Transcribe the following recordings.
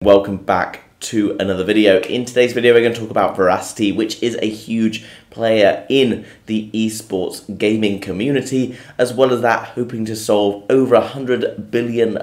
Welcome back to another video. In today's video, we're going to talk about Verasity, which is a huge player in the esports gaming community, as well as that hoping to solve over $100 billion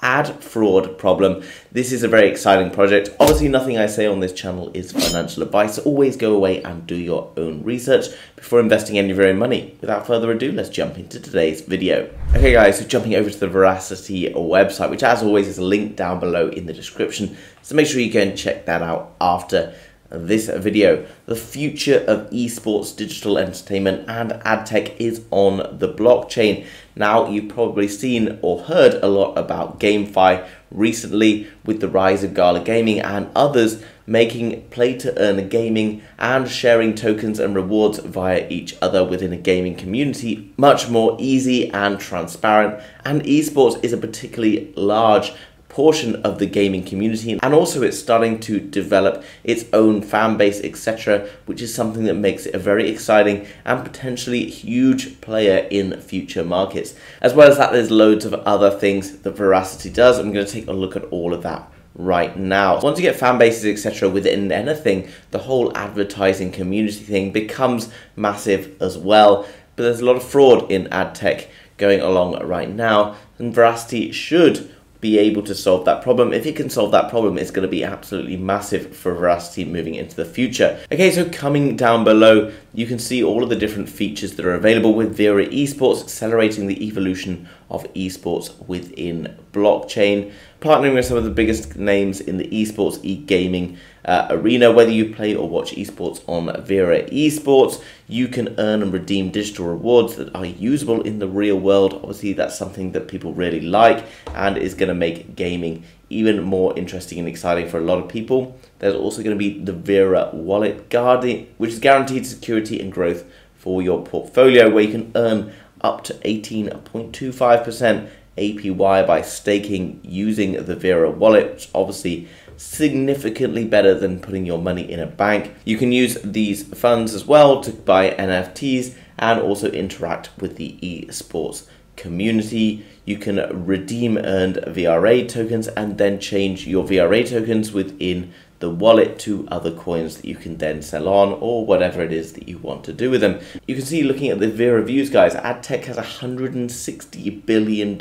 ad fraud problem. This is a very exciting project. Obviously, nothing I say on this channel is financial advice. Always go away and do your own research before investing any of your own money. Without further ado, let's jump into today's video. Okay guys, so jumping over to the Verasity website, which as always is linked down below in the description. So make sure you go and check that out after this video. The future of esports, digital entertainment and ad tech is on the blockchain. Now, you've probably seen or heard a lot about GameFi recently with the rise of Gala Gaming and others making play-to-earn gaming and sharing tokens and rewards via each other within a gaming community much more easy and transparent. And esports is a particularly large portion of the gaming community, and also it's starting to develop its own fan base, etc., which is something that makes it a very exciting and potentially huge player in future markets. As well as that, there's loads of other things that Verasity does. I'm going to take a look at all of that right now. Once you get fan bases, etc., within anything, the whole advertising community thing becomes massive as well. But there's a lot of fraud in ad tech going along right now, and Verasity should be able to solve that problem. If it can solve that problem, it's going to be absolutely massive for Verasity moving into the future. Okay, so coming down below, you can see all of the different features that are available with Vera Esports, accelerating the evolution of esports within blockchain, partnering with some of the biggest names in the esports e-gaming arena. Whether you play or watch esports on Vera Esports, you can earn and redeem digital rewards that are usable in the real world. Obviously, that's something that people really like and is going to make gaming even more interesting and exciting for a lot of people. There's also going to be the Vera Wallet Guardian, which is guaranteed security and growth for your portfolio, where you can earn up to 18.25% APY by staking using the Vera wallet, which obviously significantly better than putting your money in a bank. You can use these funds as well to buy NFTs and also interact with the esports community. You can redeem earned VRA tokens and then change your VRA tokens within the wallet to other coins that you can then sell on, or whatever it is that you want to do with them. You can see, looking at the Vera views, guys, ad tech has a $160 billion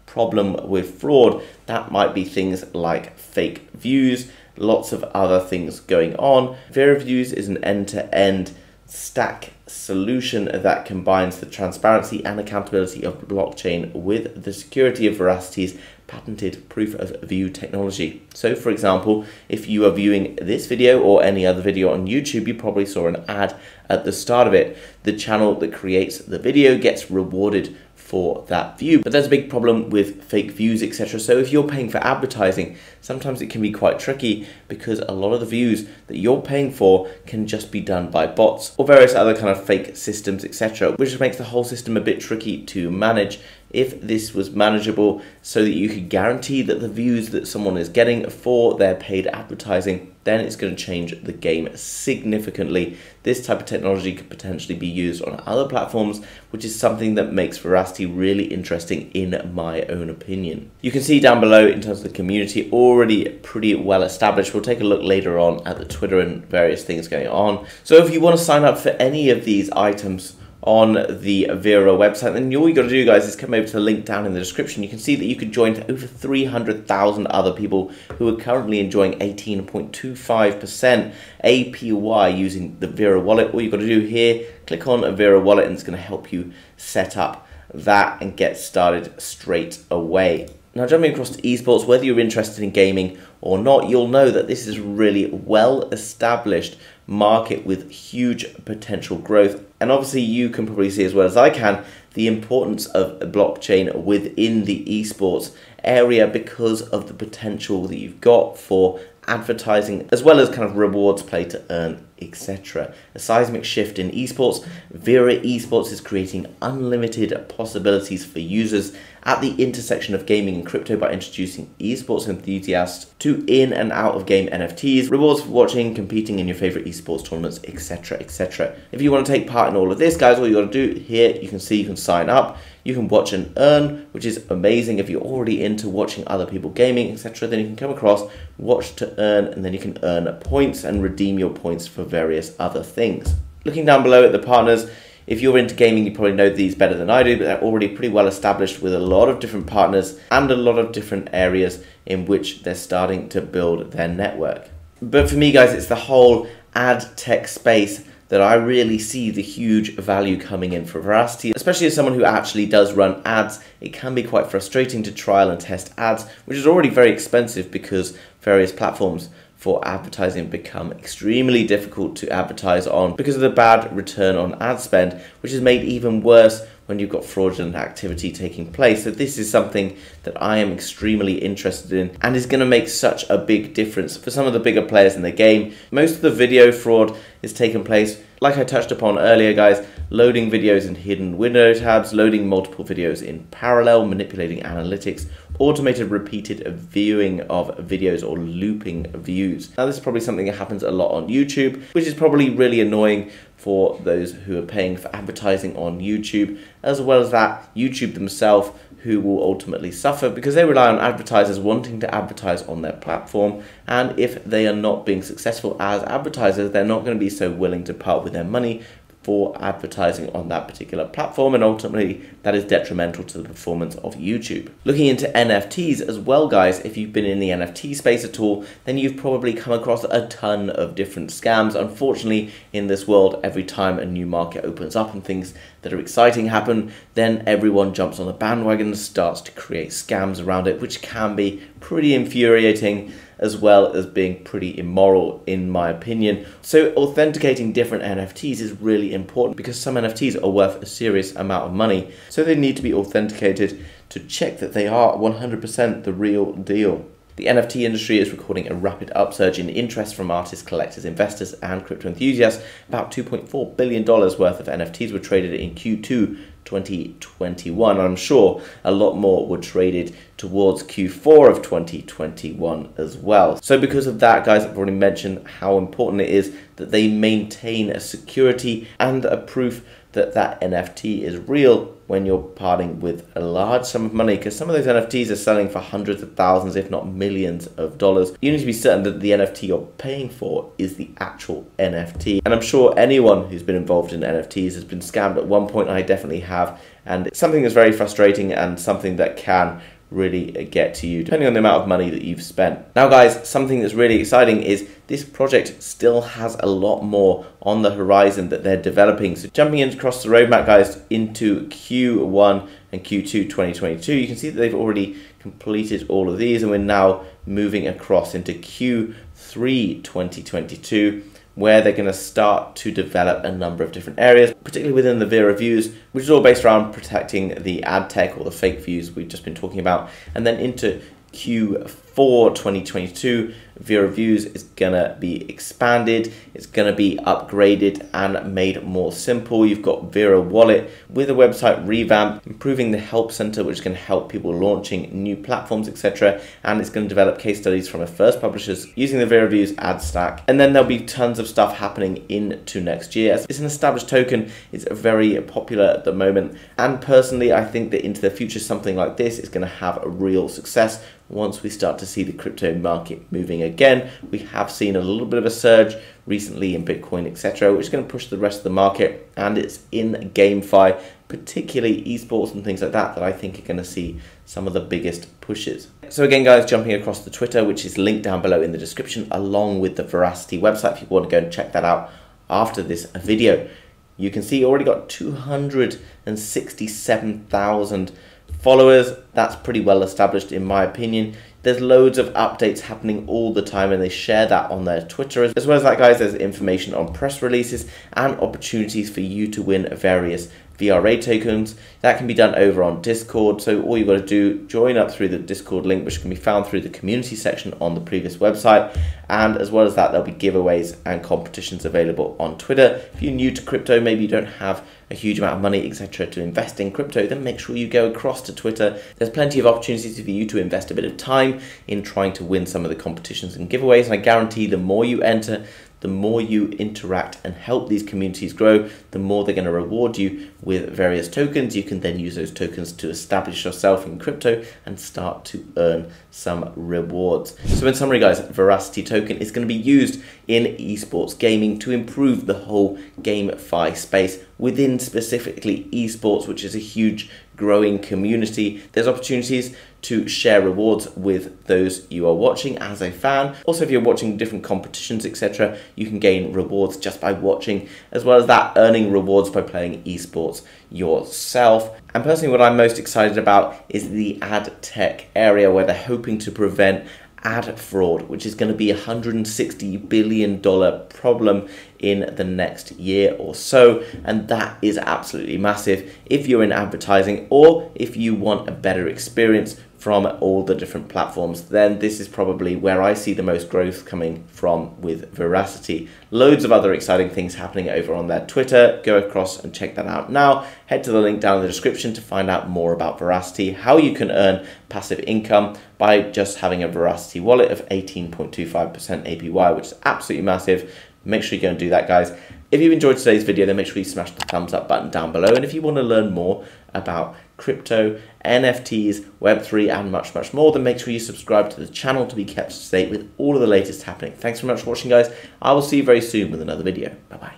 problem with fraud. That might be things like fake views, lots of other things going on. Vera Views is an end-to-end stack solution that combines the transparency and accountability of the blockchain with the security of Veracity's patented proof of view technology. So for example, if you are viewing this video or any other video on YouTube, you probably saw an ad at the start of it. The channel that creates the video gets rewarded for that view. But there's a big problem with fake views, etc. So if you're paying for advertising, sometimes it can be quite tricky because a lot of the views that you're paying for can just be done by bots or various other kind of fake systems, etc., which makes the whole system a bit tricky to manage. If this was manageable so that you could guarantee that the views that someone is getting for their paid advertising, then it's going to change the game significantly. This type of technology could potentially be used on other platforms, which is something that makes Verasity really interesting in my own opinion. You can see down below, in terms of the community, already pretty well established. We'll take a look later on at the Twitter and various things going on. So if you want to sign up for any of these items on the Vera website, then all you got to do, guys, is come over to the link down in the description. You can see that you could join over 300,000 other people who are currently enjoying 18.25% APY using the Vera wallet. All you got to do here, click on a Vera wallet, and it's going to help you set up that and get started straight away. Now, jumping across to esports, whether you're interested in gaming or not, you'll know that this is a really well-established market with huge potential growth. And obviously, you can probably see as well as I can the importance of a blockchain within the esports area because of the potential that you've got for advertising, as well as kind of rewards, play to earn, etc. A seismic shift in esports. Vera Esports is creating unlimited possibilities for users at the intersection of gaming and crypto by introducing esports enthusiasts to in and out of game NFTs, rewards for watching, competing in your favorite esports tournaments, etc, etc. If you want to take part in all of this, guys, all you got to do here, you can see you can sign up. You can watch and earn, which is amazing. If you're already into watching other people gaming, etc., then you can come across watch to earn, and then you can earn points and redeem your points for various other things. Looking down below at the partners, if you're into gaming, you probably know these better than I do, but they're already pretty well established with a lot of different partners and a lot of different areas in which they're starting to build their network. But for me, guys, it's the whole ad tech space that I really see the huge value coming in for Verasity, especially as someone who actually does run ads. It can be quite frustrating to trial and test ads, which is already very expensive because various platforms for advertising become extremely difficult to advertise on because of the bad return on ad spend, which is made even worse when you've got fraudulent activity taking place. So this is something that I am extremely interested in and is going to make such a big difference for some of the bigger players in the game. Most of the video fraud is taking place, like I touched upon earlier, guys, loading videos in hidden window tabs, loading multiple videos in parallel, manipulating analytics, automated repeated viewing of videos or looping views. Now this is probably something that happens a lot on YouTube, which is probably really annoying for those who are paying for advertising on YouTube, as well as that YouTube themselves, who will ultimately suffer because they rely on advertisers wanting to advertise on their platform, and if they are not being successful as advertisers, they're not going to be so willing to part with their money for advertising on that particular platform, and ultimately that is detrimental to the performance of YouTube. Looking into NFTs as well, guys, if you've been in the NFT space at all, then you've probably come across a ton of different scams. Unfortunately, in this world, every time a new market opens up and things that are exciting happen, then everyone jumps on the bandwagon and starts to create scams around it, which can be pretty infuriating, as well as being pretty immoral in my opinion. So authenticating different NFTs is really important because some NFTs are worth a serious amount of money. So they need to be authenticated to check that they are 100% the real deal. The NFT industry is recording a rapid upsurge in interest from artists, collectors, investors, and crypto enthusiasts. About $2.4 billion worth of NFTs were traded in Q2 2021. I'm sure a lot more were traded towards Q4 of 2021 as well. So because of that, guys, I've already mentioned how important it is that they maintain a security and a proof that that NFT is real when you're parting with a large sum of money, because some of those NFTs are selling for hundreds of thousands, if not millions of dollars. You need to be certain that the NFT you're paying for is the actual NFT. And I'm sure anyone who's been involved in NFTs has been scammed at one point. I definitely have. And it's something that's very frustrating and something that can really get to you depending on the amount of money that you've spent. Now, guys, something that's really exciting is this project still has a lot more on the horizon that they're developing. So jumping in across the roadmap, guys, into Q1 and Q2 2022, you can see that they've already completed all of these, and we're now moving across into Q3 2022, where they're going to start to develop a number of different areas, particularly within the Vera views, which is all based around protecting the ad tech or the fake views we've just been talking about. And then into Q4 2022, Vera Views is gonna be expanded, it's gonna be upgraded and made more simple. You've got Vera Wallet with a website revamp, improving the help center, which is going to help people launching new platforms, etc. And it's going to develop case studies from the first publishers using the Vera Views ad stack. And then there'll be tons of stuff happening into next year. It's an established token, it's very popular at the moment, and personally I think that into the future something like this is going to have a real success once we start to see the crypto market moving again. We have seen a little bit of a surge recently in Bitcoin, etc., which is going to push the rest of the market, and it's in GameFi, particularly esports and things like that, that I think are going to see some of the biggest pushes. So again, guys, jumping across the Twitter, which is linked down below in the description, along with the Verasity website, if you want to go and check that out after this video. You can see already got 267,000 followers. That's pretty well established in my opinion. There's loads of updates happening all the time, and they share that on their Twitter. As well as that, guys, there's information on press releases and opportunities for you to win various VRA tokens. That can be done over on Discord. So all you've got to do, join up through the Discord link, which can be found through the community section on the previous website. And as well as that, there'll be giveaways and competitions available on Twitter. If you're new to crypto, maybe you don't have a huge amount of money, etc., to invest in crypto, then make sure you go across to Twitter. There's plenty of opportunities for you to invest a bit of time in trying to win some of the competitions and giveaways. And I guarantee the more you enter, the more you interact and help these communities grow, the more they're going to reward you with various tokens. You can then use those tokens to establish yourself in crypto and start to earn some rewards. So in summary, guys, Verasity token is going to be used in esports gaming to improve the whole GameFi space within specifically esports, which is a huge growing community. There's opportunities to share rewards with those you are watching as a fan. Also, if you're watching different competitions, etc., you can gain rewards just by watching, as well as that earning rewards by playing esports yourself. And personally, what I'm most excited about is the ad tech area, where they're hoping to prevent ad fraud, which is going to be a $160 billion problem in the next year or so, and that is absolutely massive if you're in advertising or if you want a better experience from all the different platforms. Then this is probably where I see the most growth coming from with Verasity. Loads of other exciting things happening over on their Twitter. Go across and check that out now. Head to the link down in the description to find out more about Verasity, how you can earn passive income by just having a Verasity wallet of 18.25% APY, which is absolutely massive. Make sure you go and do that, guys. If you enjoyed today's video, then make sure you smash the thumbs up button down below. And if you want to learn more about crypto, NFTs, Web3, and much, much more, then make sure you subscribe to the channel to be kept up to date with all of the latest happening. Thanks very much for watching, guys. I will see you very soon with another video. Bye-bye.